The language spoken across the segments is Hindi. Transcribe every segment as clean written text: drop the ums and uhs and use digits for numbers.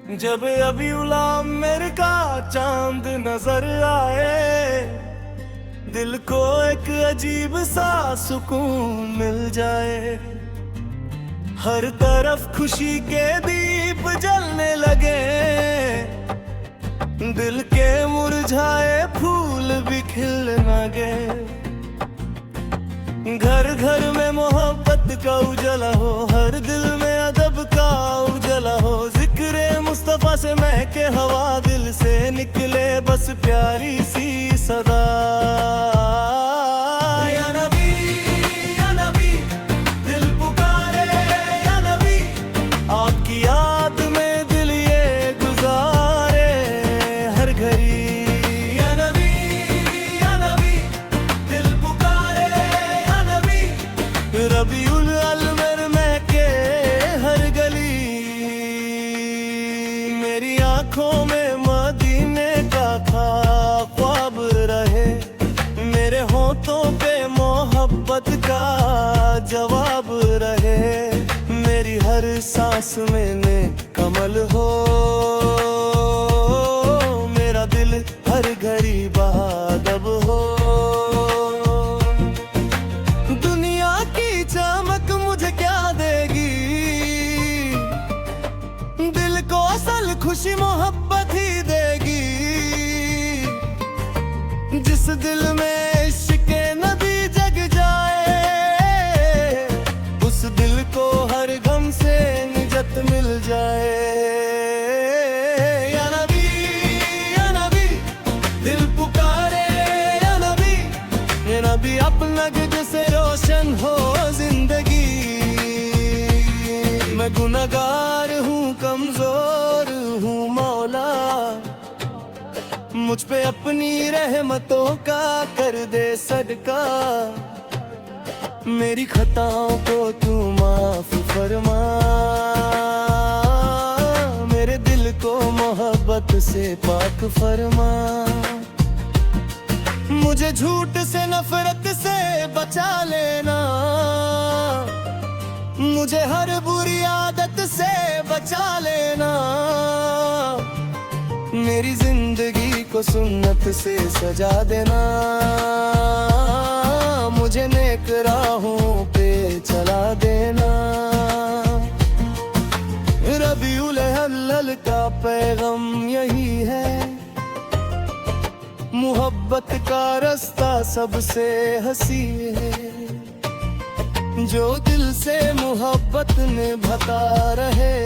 जब अभी उला मेरे का चांद नजर आए, दिल को एक अजीब सा सुकून मिल जाए। हर तरफ खुशी के दीप जलने लगे, दिल के मुरझाए फूल भी खिलने लगे। घर घर में मोहब्बत का उजाला हो, हर दिल में अदब का उजाला हो। जिक्रे मुस्तफा से महके हवा, दिल से निकले बस प्यारी सी सदा। या नबी, या नबी, दिल पुकारे या नबी, आपकी याद में दिल ये गुजारे हर घड़ी। या नबी, या नबी, दिल पुकारे या नबी, रबीउल अव्वल महके हर गली। मेरी आंखों में मदीने का ख्वाब रहे, मेरे होठों पे मोहब्बत का जवाब रहे। मेरी हर सांस में ने कमल हो, मेरा दिल हर घड़ी बहादब हो। दुनिया की चमक मुझे क्या देगी, दिल को असल खुशी मोहब्बत ही देगी। जिस दिल में इश्क़ नबी जग जाए, उस दिल को हर गम से निजत मिल जाए। या नबी, या नबी, दिल पुकारे या नबी, या नबी अपना जैसे रोशन हो जिंदगी। मैं गुनहगार हूँ, कमजोर हूँ मौला, मुझ पे अपनी रहमतों का कर दे सदका। मेरी खताओं को तू माफ फरमा, मेरे दिल को मोहब्बत से पाक फरमा। मुझे झूठ से नफरत से बचा लेना, मुझे हर बुरी आदत से बचा लेना। मेरी जिंदगी को सुन्नत से सजा देना, मुझे नेक राहों पे चला देना। रबीउल अव्वल का पैगाम यही है, मोहब्बत का रास्ता सबसे हंसी है। जो दिल से मोहब्बत निभाता रहे,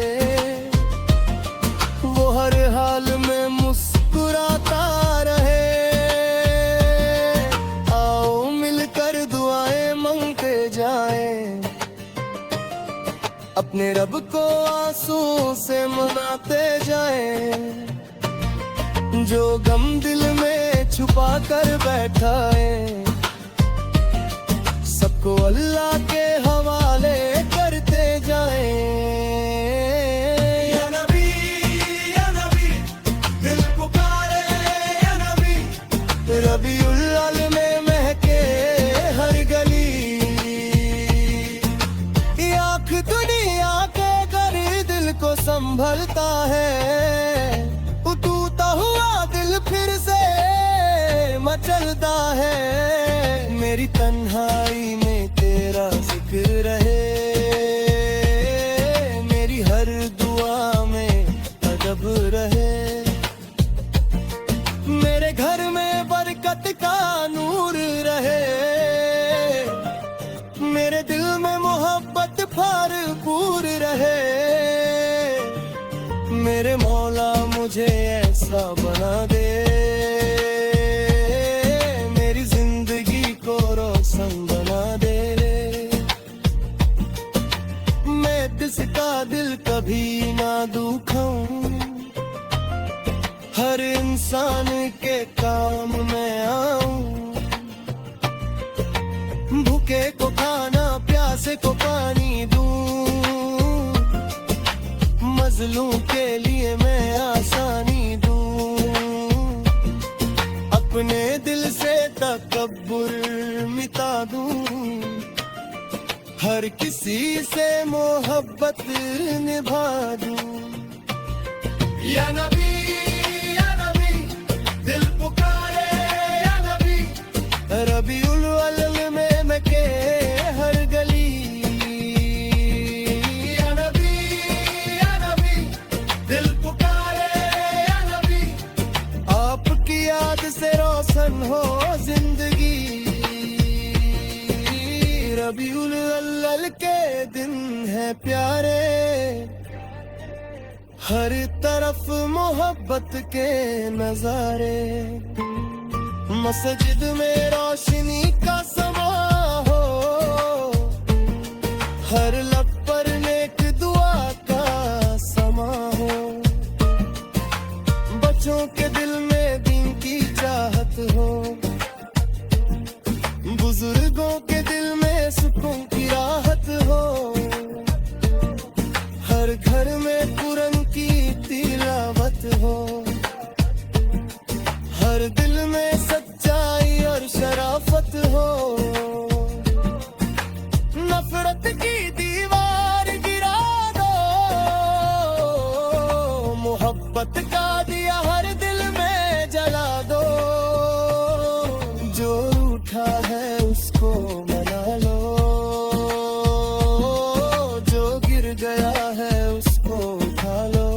वो हर हाल में मुस्कुराता रहे। आओ मिलकर दुआएं मांगते जाएं, अपने रब को आंसू से मनाते जाएं। जो गम दिल में छुपा कर बैठा है, सबको अल्लाह के हवाले करते जाएं। या नबी, या नबी, दिल पुकारे या नबी, रबीउल अव्वल में महके हर गली। ये आँख दुनिया के कर दिल को संभलता है, टूटा हुआ दिल फिर से मचलता है। मेरी तन्हाई में तेरा जिक्र रहे, मेरी हर दुआ में अदब रहे। मेरे घर में बरकत का नूर रहे, मेरे दिल में मोहब्बत भरपूर रहे। मेरे मौला मुझे ऐसा बना दे, मेरी जिंदगी को रोशन बना दे। मैं किसका दिल कभी ना दुखाऊं, हर इंसान के काम में आऊं। भूखे को खाना, प्यासे को पानी दूं, मजलूम के लिए मैं आसानी दूं। अपने दिल से तकब्बुर मिटा दूं, हर किसी से मोहब्बत निभा दूं। या नबी दिल पुकारे या नबी। रबीउल अव्वल में मक्के हर गली, या नबी दिल पुकारे या नबी। आपकी याद से रोशन हो जिंदगी, रबीउल अव्वल के दिन है प्यारे। हर तरफ मोहब्बत के नजारे, मस्जिद में रोशनी का समा हो, हर लब पर नेक दुआ का समा हो। बच्चों के दिल में दीन की चाहत हो, बुजुर्गों के दिल में सुकून की राहत हो। हर घर में कुरान की तिलावत हो, हर दिल में सच्चाई और शराफत हो। नफरत की दीवार गिरा दो, मोहब्बत का दिया हर दिल में जला दो। जो रूठा है उसको मना लो, जो गिर गया है उसको उठा लो।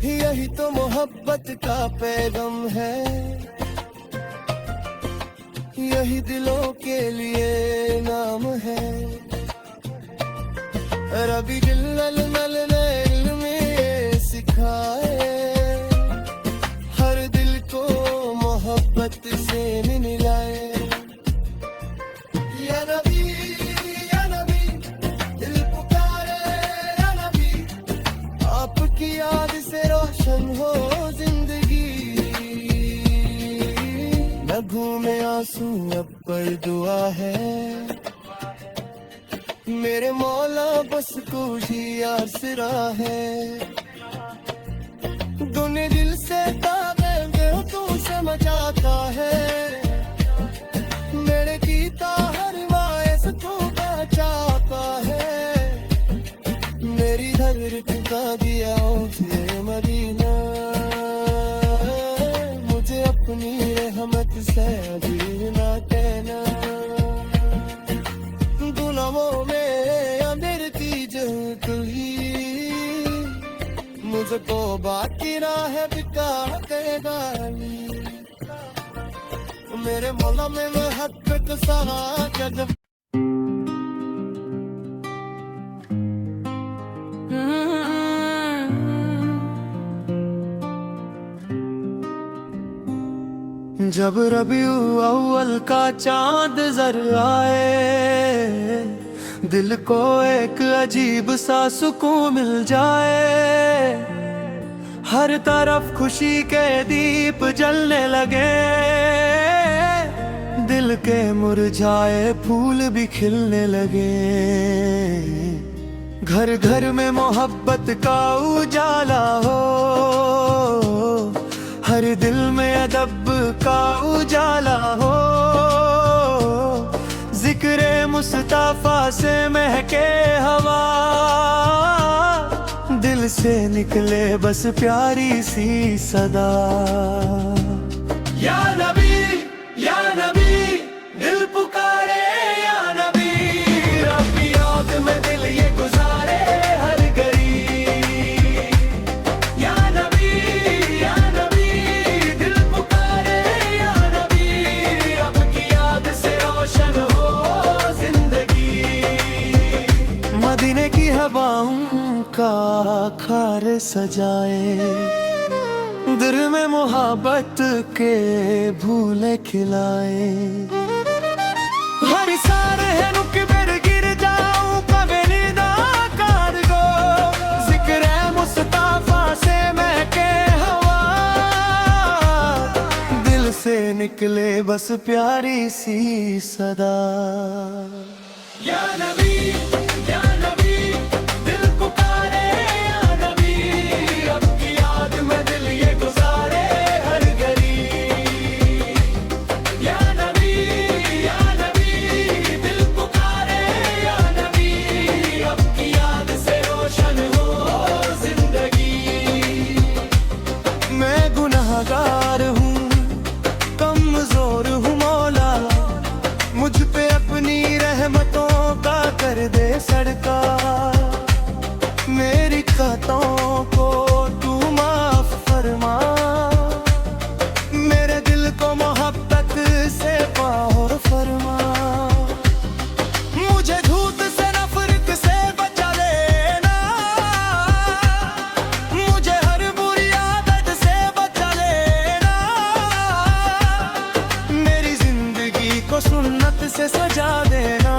यही तो मोहब्बत का पैगाम है, यही दिलों के लिए नाम है। रबीउल अव्वल ने इल्म ये सिखाए, हर दिल को मोहब्बत से मिलाए। या नबी दिल पुकारे या नबी। आपकी याद से रोशन हो जिंदगी, न घूमे आंसू अब पर दुआ है। मेरे मौला बस कुछ ही आसरा है। दुनिया दिल से तागे तू समझाता है, मेरे कीता हर वायस तू बचाता है। मेरी धरती का दिया ये मदीना, मुझे अपनी रहमत से जीना कहना। गुलामों में अमीर की जगली, मुझको बाकी ना है बिकार देगा। मेरे मौला में महब्बत सारा जज्ब। जब रबीउल अव्वल का चांद जर आए, दिल को एक अजीब सा सुकून मिल जाए। हर तरफ खुशी के दीप जलने लगे, दिल के मुरझाए फूल भी खिलने लगे। घर घर में मोहब्बत का उजाला हो, हर दिल में अदब का उजाला हो। जिक्रे मुस्तफा से महके हवा, दिल से निकले बस प्यारी सी सदा। या नबी दिल पुकारे या नबी। रब्बी याद में दिल ये गुजारे हर घड़ी। या नबी दिल पुकारे या नबी। आपकी याद से रोशन हो जिंदगी, मदीने की हवाओं का खार सजाए। दिल में मोहब्बत के भूले खिलाए। हर सारे है रुक बेर गिर जाऊं कबेली दा कर गो। जिक्र मुस्तफा से महके हवा, दिल से निकले बस प्यारी सी सदा। या नबी दिल पुकारे या नबी। आपकी याद में दिल ये गुजारे हर घड़ी। या नबी दिल पुकारे या नबी। आपकी याद से रोशन हो सड़का। मेरी खतों को तू माफ फरमा, मेरे दिल को मोहब्बत से पार फरमा। मुझे झूठ से नफरत से बचा लेना, मुझे हर बुरी आदत से बचा लेना। मेरी जिंदगी को सुन्नत से सजा देना,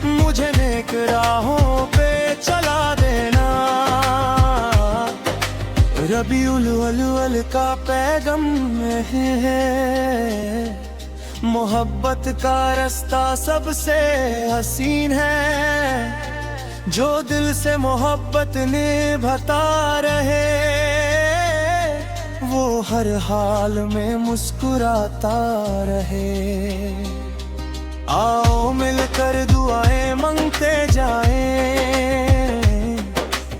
मुझे नेक राहों पे चला देना। रबीउल अव्वल का पैगम है, मोहब्बत का रास्ता सबसे हसीन है। जो दिल से मोहब्बत निभाता रहे, वो हर हाल में मुस्कुराता रहे। आओ मिलकर दुआएं मांगते जाएं,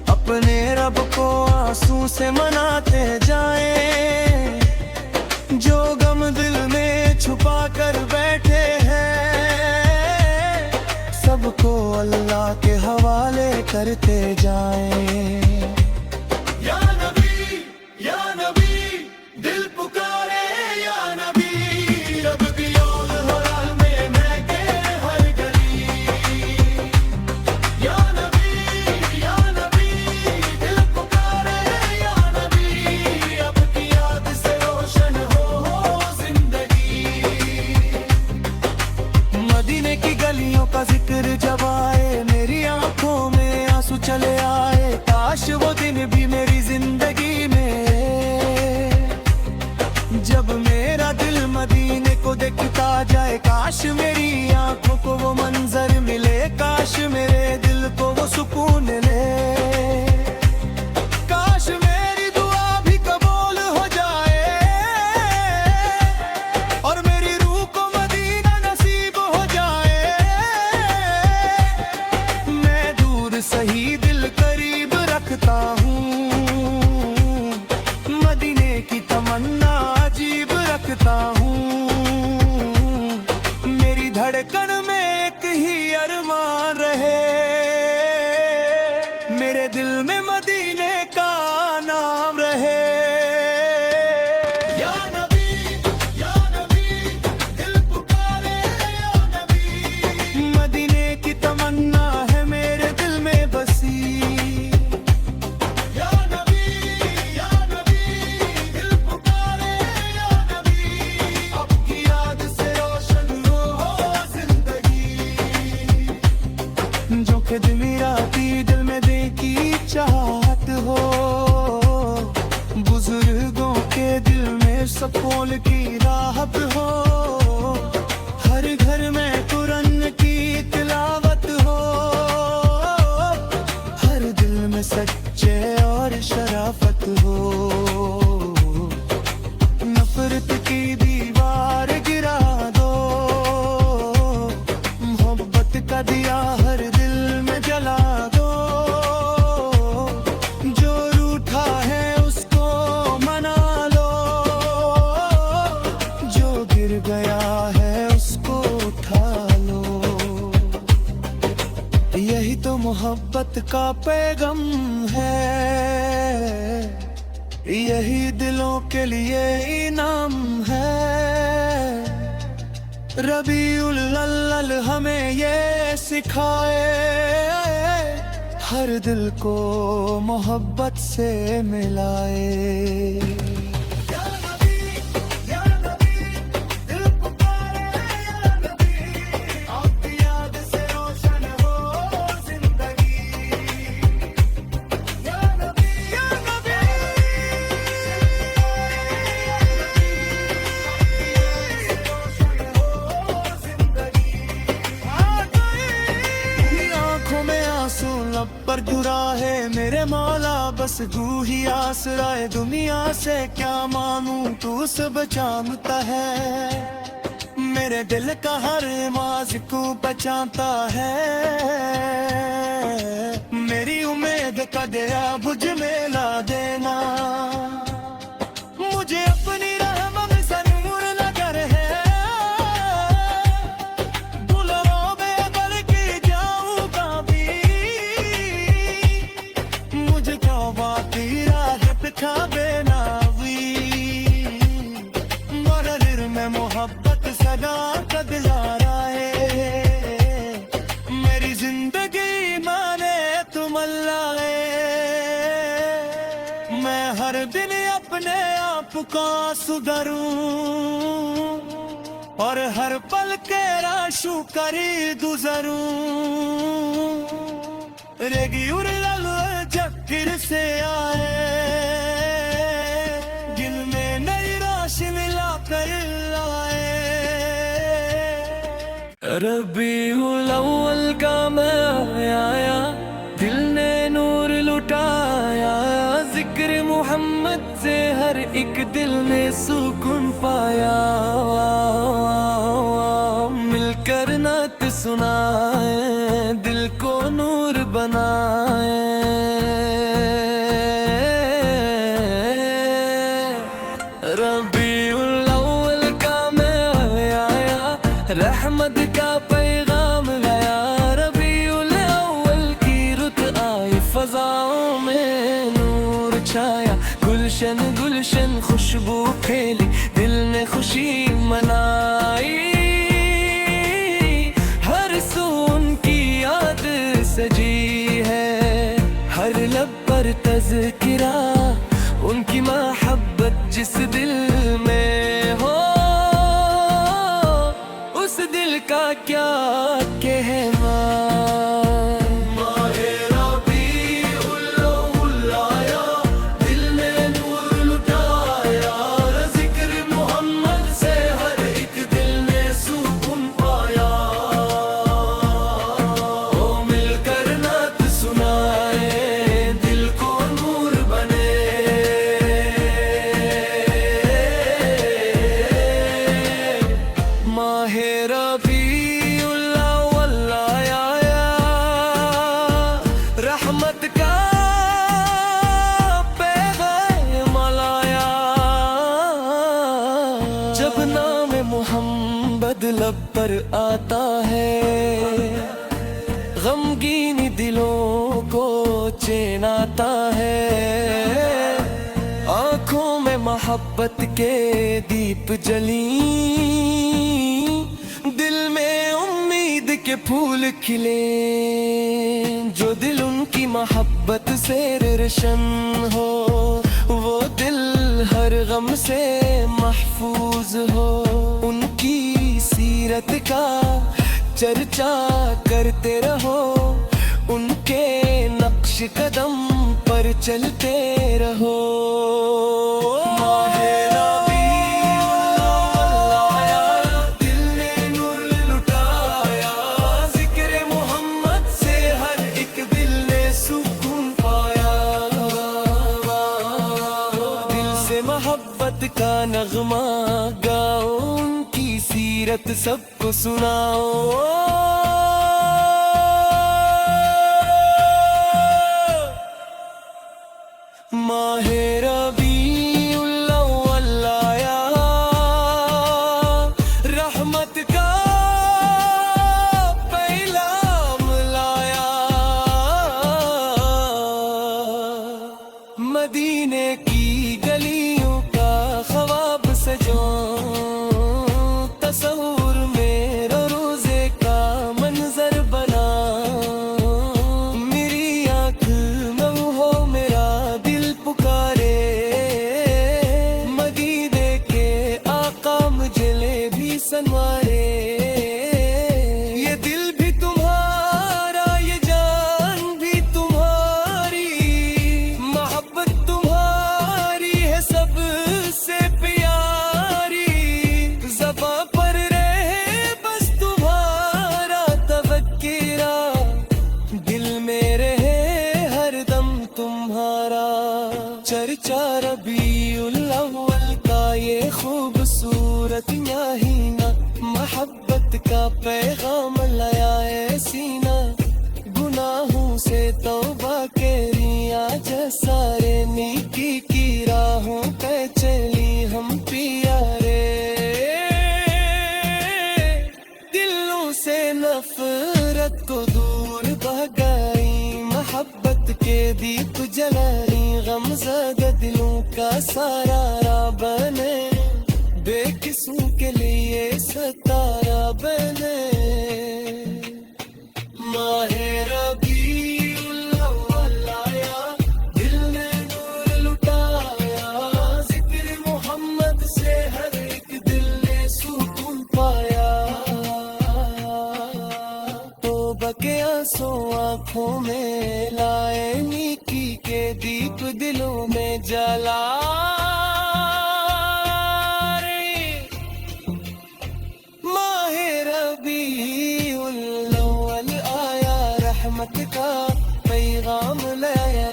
अपने रब को आंसू से मनाते जाएं। जो गम दिल में छुपा कर बैठे हैं, सबको अल्लाह के हवाले करते जाएं। या नबी दिल पुकारे, या नबी रब की ओर हो राह में महके हर गली। या नबी दिल पुकारे, या नबी अब की याद से रोशन हो जिंदगी। मदीने की गलियों का जिक्र जब आए, मेरी आंखों में आंसू चले आए। काश वो दिन भी मेरी जिंदगी में, जब मेरा दिल मदीने को देखता जाए। काश मेरी आंखों को वो मंजर मिले, काश मेरे दिल को वो सुकून ले। काश मेरी दुआ भी कबूल हो जाए, और मेरी रूह को मदीना नसीब हो जाए। मैं दूर सही दिल करीब रखता हूँ, मदीने की तमन्ना अजीब रखता हूँ। मेरी धड़कन में एक ही अरमान रहे, मेरे दिल में मदीने का नाम रहे। या नबी दिल पुकारे, या नबी मदीने की तमन्ना है मेरे दिल में बसी। या नबी दिल पुकारे, या नबी अब की याद से रोशन हो जिंदगी। जो खिदमी राती दिल में देखी चाहत हो, बुजुर्गों के दिल में सुकून की राहत हो। हर घर में कुरान की तिलावत हो, हर दिल में सच्चे और शराफत हो। नफरत की दीवार गिरा दो, मोहब्बत का दिया हर दिल में जला दो। जो रूठा है उसको मना लो, जो गिर गया है उसको उठा लो। यही तो मोहब्बत का पैगम है, यही दिलों के लिए इनाम है। रबीउल अव्वल हमें ये सिखाए, हर दिल को मोहब्बत से मिलाए। या नबी दिल पुकारे, या नबी आपकी याद से रोशन हो जिंदगी। या नबी आंखों में आंसू लब पर जुरा है, मेरे मौला बस तू ही आसरा है। दुनिया से क्या मांगू तू सब जानता है, मेरे दिल का हर माज को बचाता है। मेरी उम्मीद का दिया बुझ में ला देना, मुझे अपनी रहमत से नूर नगर है। दुल्हनों में बल की अपने आप को सुधरूं और हर पल के राशु करी गुजरूं रेगी उड़ल जक्र से आए जिनमें नई राशि मिला कर लाए रबीउल अव्वल का मैं आया दिल ने नूर लुटाया जिक्र मोहम्मद से हर एक दिल ने सुकून पाया मिलकर नात सुनाए दिल को नूर बनाए रबीउल अव्वल का मैं आया रहमत का पैगाम गया रबीउल अव्वल की रुत आई फजाओं में नूर छाया गुलशन गुलशन खुशबू फैली दिल ने खुशी मनाई हर सून की याद सजी है हर लब पर तज़किरा उनकी मोहब्बत जिस दिल में हो उस दिल का क्या कहना रहमत का पैगाम लाया जब नाम मोहम्मद लब पर आता है गमगीन दिलों को चैन आता है आँखों में मोहब्बत के दीप जली दिल में उम्मीद के फूल खिले जो दिल उनकी मोहब्बत से रोशन हो वो दिल हर गम से महफूज हो उनकी सीरत का चर्चा करते रहो उनके नक्श कदम पर चलते रहो मोहब्बत का नगमा गाओ उनकी सीरत सबको सुनाओ माहे रबीउल अव्वल आया रहमत का पैगाम लाया मदीने की गलियों का ख्वाब सजो तस्वुर में रोज़े का मंजर बना मेरी आँख में हो मेरा दिल पुकारे मदीने के आका मुझे भी सनवारे ये दिल भी तुम्हारा ये जान भी तुम्हारी मोहब्बत तुम्हारी है सबसे प्यारी ज़बां पर रहे बस तुम्हारा तवक्किरा दिल में रहे हरदम तुम्हारा चर्चा रबीउल अव्वल का ये खूबसूरत याहीना मोहब्बत का पैगाम लाया है सीना गुनाहों से तौबा करी आज सारे नेकी की राहों पे चली हम प्यारे दिलों से नफरत को दूर भगाई मोहब्बत के दीप जलाई गमज़दा दिलों का सारा बने बेकिसों के लिए सतारा बने माहे रबीउल अव्वल आया दिल ने नूर लुटाया के आंसू आंखों में लाए, नेकी के दीप दिलों में जला माहे रबीउल अव्वल आया, रहमत का पैगाम लाया।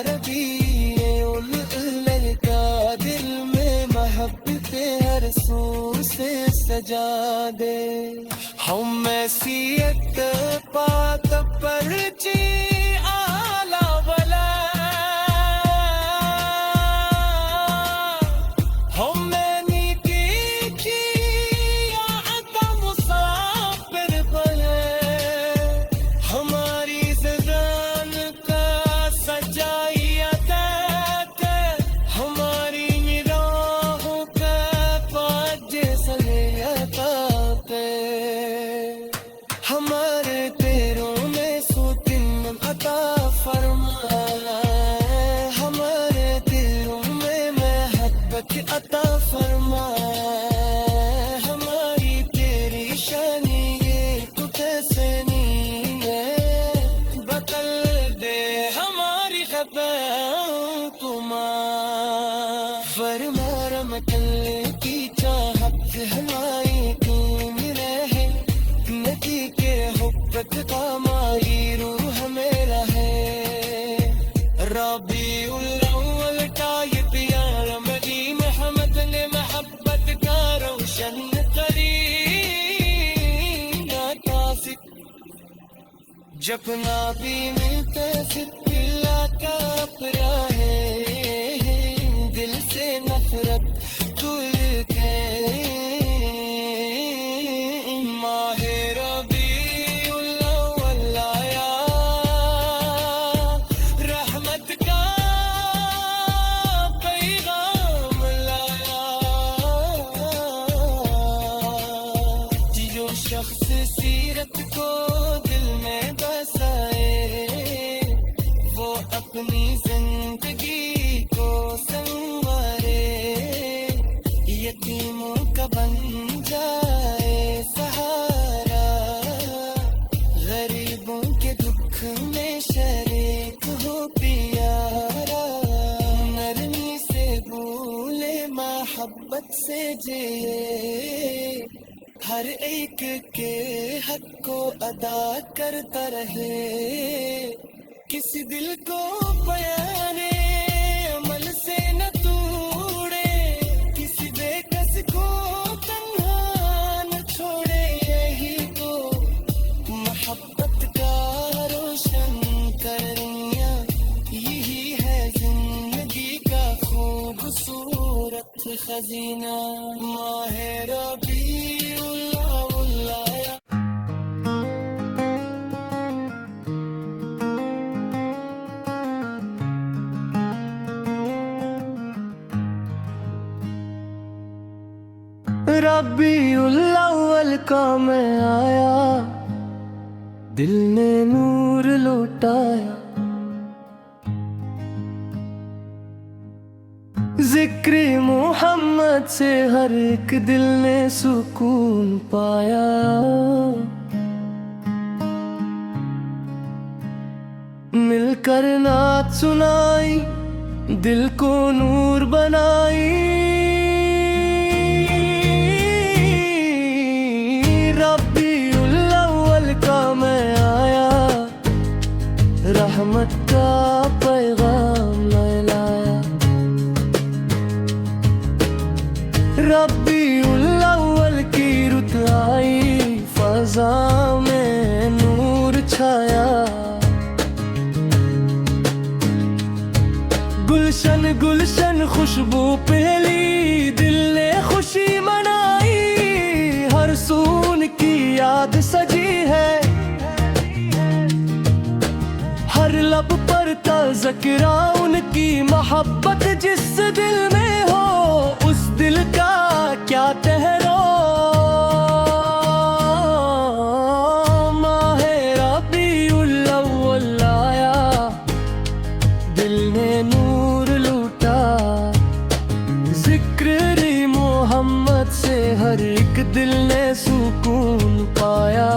रबीउल अव्वल का दिल में मोहब्बत हर सू से सजा दे। हम मैसियत पाक परची आला वला, हम मैंने की अता मुसाफिर बने, हमारी ज़बान का सजाई अतात, हमारी निगाहों का पाज सले अता पे, हमारे पैरों में सूतिन अता फरमा, हमारे दिलों में मोहब्बत अता फरमा, हमारी तेरी शानी ये तू कैसे नहीं है, बदल दे हमारी खताओं को माफ फरमा। रमकल की चाहत हमारी कीम रहे, नदी के हुब्बत का माई रूह मेरा है। रबीउल अव्वल का ये प्यारा मदीना, हमद ने मोहब्बत का रोशन करीना तासिक, जपना भी मिलता सिद्धिल्ला का अपरा है, दिल से नफरत तुल के माहे रबीउल अव्वल आया, रहमत का पैगाम लाया। जो शख्स सीरत को दिल में बसाए, वो अपनी जिंदगी को संवारे, यतीमों का बन जाए सहारा, गरीबों के दुख में शरीक हो प्यारा, नरमी से भूले मोहब्बत से जिए, हर एक के हक को अदा करता रहे, किसी दिल को बयाने अमल से न तोड़े, किसी बेकस को तन्हा न छोड़े, यही तो मोहब्बत का रोशन करिया, यही है जिंदगी का खूबसूरत खजीना। माहे रबीउल अव्वल आया। रबीउल अव्वल का मैं आया, दिल ने नूर लुटाया, जिक्र मोहम्मद से हर एक दिल ने सुकून पाया। मिलकर नात सुनाई, दिल को नूर बनाई, रबीउल अव्वल का मैं आया, रहमत का पैगाम लाया। रबीउल अव्वल की रुत आई, फजा में नूर छाया, गुलशन गुलशन खुशबू पहली, दिल ने खुशी मनाई, हर सून की याद सजी है, हर लब पर तज़किरा उनकी मोहब्बत, जिस दिल में हो उस दिल का क्या ठहरो। माहे रबीउल अव्वल आया, दिल ने नूर लूटा, जिक्र मोहम्मद से हर एक दिल ने सुकून पाया।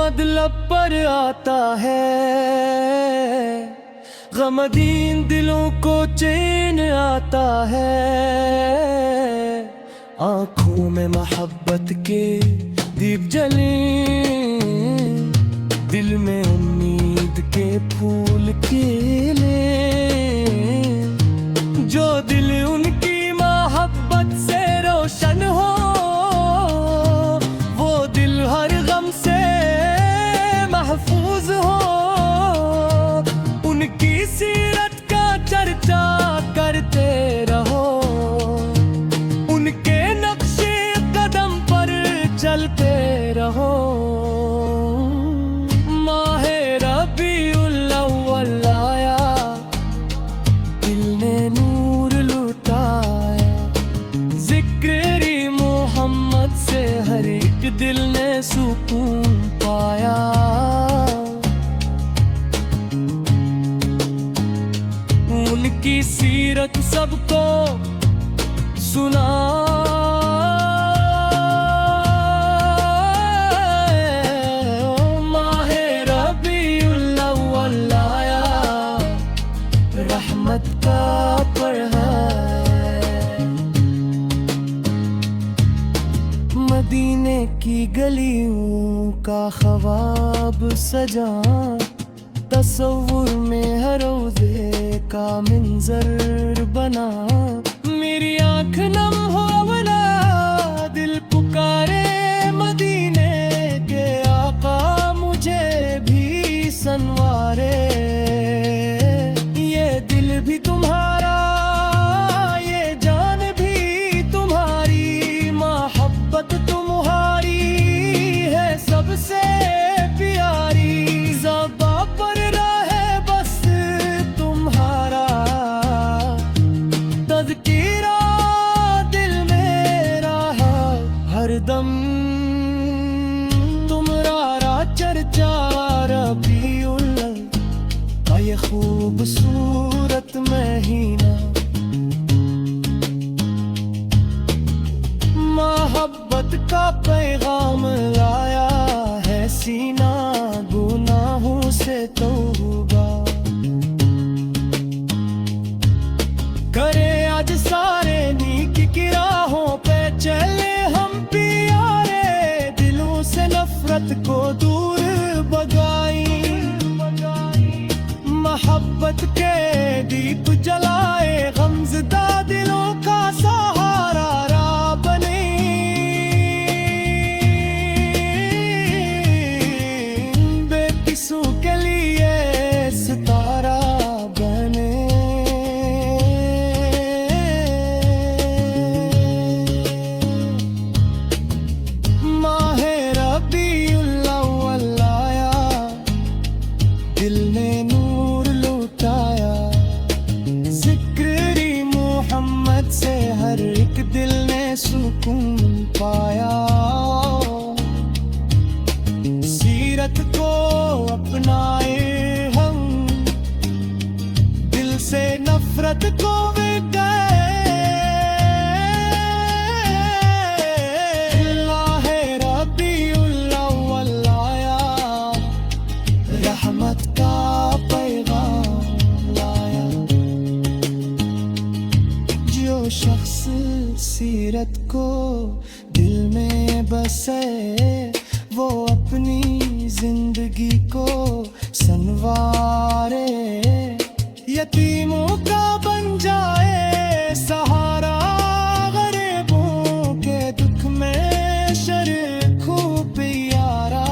मतलब पर आता है, गमगीन दिलों को चैन आता है। आँखों में मोहब्बत के दीप जले, दिल में उम्मीद के फूल खिले। जो दिल उनकी मोहब्बत से रोशन हो, वो दिल हर गम से महफूज हो। उनकी सीरत का चर्चा करते रहो, उनके नक्शे कदम पर चलते रहो। माहे रबीउल अव्वल आया, दिल ने नूर लुटाया। जिक्र मोहम्मद से हर एक दिल ने सुकून पाया। उनकी सीरत सबको सुना, माहे रबीउल अव्वल आया, रहमत का पढ़ा। मदीने की गलियों का ख्वाब सजा, तस्वुर में हर रोज़े का मंजर बना। मेरी आँख नम हो वला, दिल पुकारे मदीने के आका, मुझे भी संवारे। ये दिल भी तुम्हारा, ये जान भी तुम्हारी, मोहब्बत तुम्हारी है सबसे प्यारी। ज़बां पर रहे बस तुम्हारा तज़किरा, दिल मेरा है हरदम तुम्हारा चर्चा। रबीउल का ये खूबसूरत महीना, मोहब्बत का पैगाम लाया है। सीना गुनाहों से तौबा करे, आज सारे नीक की राहों पे चले हम प्यारे। दिलों से नफरत को दूर भगाई, मोहब्बत के दीप जलाए। गमज़दा दिलों का सहारा राह बने, बेकिसों के लिए सितारा बने। माहे रबीउल अव्वल आया, दिल ने नूर लुटाया। जिक्र मोहम्मद से हर एक दिल ने सुकून पाया। सीरत को अपनाए हम, दिल से नफरत को मिट गए। माहे रबीउल अव्वल आया, रहमत का पैगाम लाया। जो शख्स सीरत को दिल में बसे, वो अपनी जिंदगी को संवारे। यतीमों का बन जाए सहारा, गरीबों के दुख में शरीक प्यारा।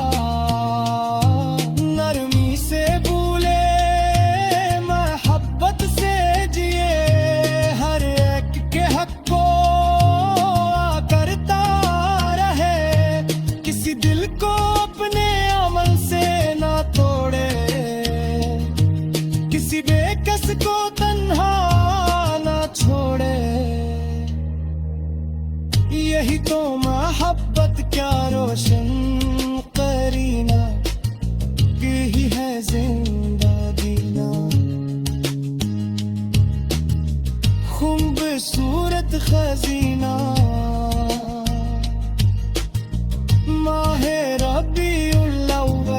नरमी से भूले, मोहब्बत से जिए, हर एक के हक को करता रहे। किसी दिल को अपने अमल से ना तोड़े, किसी बेकस को तन्हा ना छोड़े। यही तो मोहब्बत क्या रोशन करीना, यही है जिंदा जीना। खूबसूरत खजीना, माहे रबीउल अव्वल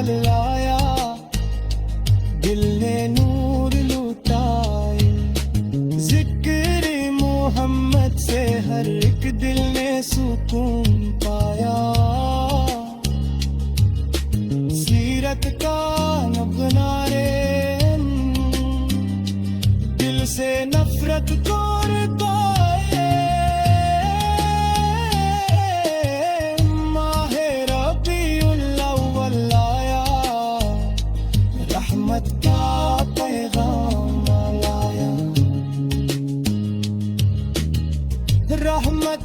रहमत का पैगाम लाया, रहमत